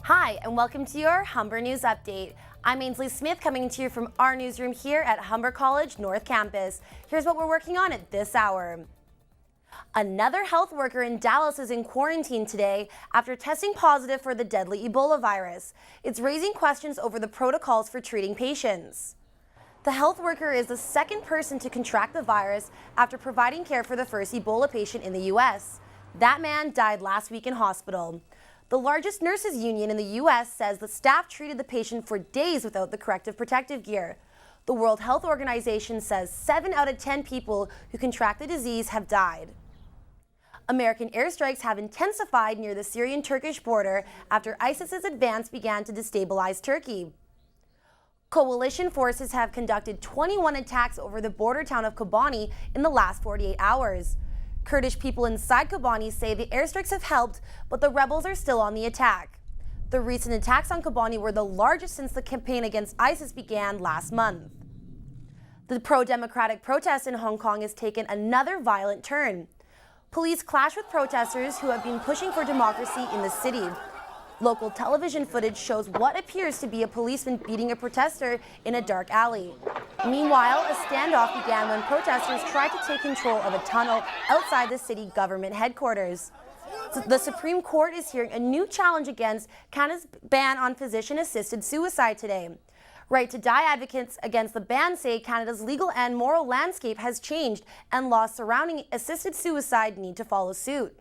Hi, and welcome to your Humber News Update. I'm Ainsley Smith coming to you from our newsroom here at Humber College North Campus. Here's what we're working on at this hour. Another health worker in Dallas is in quarantine today after testing positive for the deadly Ebola virus. It's raising questions over the protocols for treating patients. The health worker is the second person to contract the virus after providing care for the first Ebola patient in the U.S. That man died last week in hospital. The largest nurses union in the U.S. says the staff treated the patient for days without the corrective protective gear. The World Health Organization says 7 out of 10 people who contract the disease have died. American airstrikes have intensified near the Syrian-Turkish border after ISIS's advance began to destabilize Turkey. Coalition forces have conducted 21 attacks over the border town of Kobani in the last 48 hours. Kurdish people inside Kobani say the airstrikes have helped, but the rebels are still on the attack. The recent attacks on Kobani were the largest since the campaign against ISIS began last month. The pro-democratic protest in Hong Kong has taken another violent turn. Police clash with protesters who have been pushing for democracy in the city. Local television footage shows what appears to be a policeman beating a protester in a dark alley. Meanwhile, a standoff began when protesters tried to take control of a tunnel outside the city government headquarters. The Supreme Court is hearing a new challenge against Canada's ban on physician-assisted suicide today. Right to Die advocates against the ban say Canada's legal and moral landscape has changed and laws surrounding assisted suicide need to follow suit.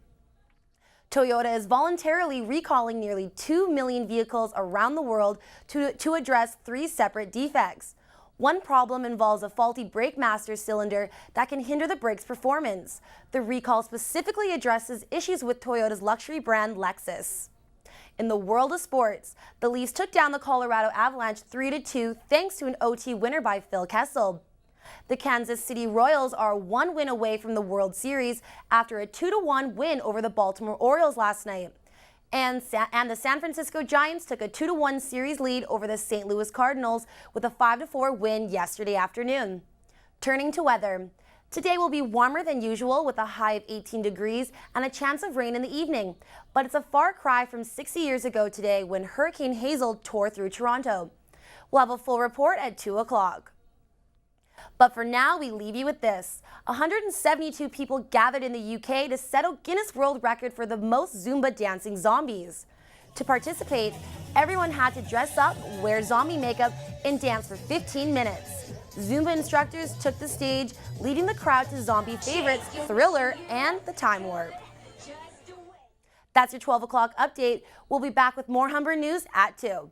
Toyota is voluntarily recalling nearly 2 million vehicles around the world to address 3 separate defects. One problem involves a faulty brake master cylinder that can hinder the brake's performance. The recall specifically addresses issues with Toyota's luxury brand Lexus. In the world of sports, the Leafs took down the Colorado Avalanche 3-2 thanks to an OT winner by Phil Kessel. The Kansas City Royals are 1 win away from the World Series after a 2-1 win over the Baltimore Orioles last night. And the San Francisco Giants took a 2-1 series lead over the St. Louis Cardinals with a 5-4 win yesterday afternoon. Turning to weather. Today will be warmer than usual with a high of 18 degrees and a chance of rain in the evening. But it's a far cry from 60 years ago today when Hurricane Hazel tore through Toronto. We'll have a full report at 2 o'clock. But for now, we leave you with this. 172 people gathered in the UK to set a Guinness World Record for the most Zumba dancing zombies. To participate, everyone had to dress up, wear zombie makeup, and dance for 15 minutes. Zumba instructors took the stage, leading the crowd to zombie favorites Thriller and The Time Warp. That's your 12 o'clock update. We'll be back with more Humber News at 2.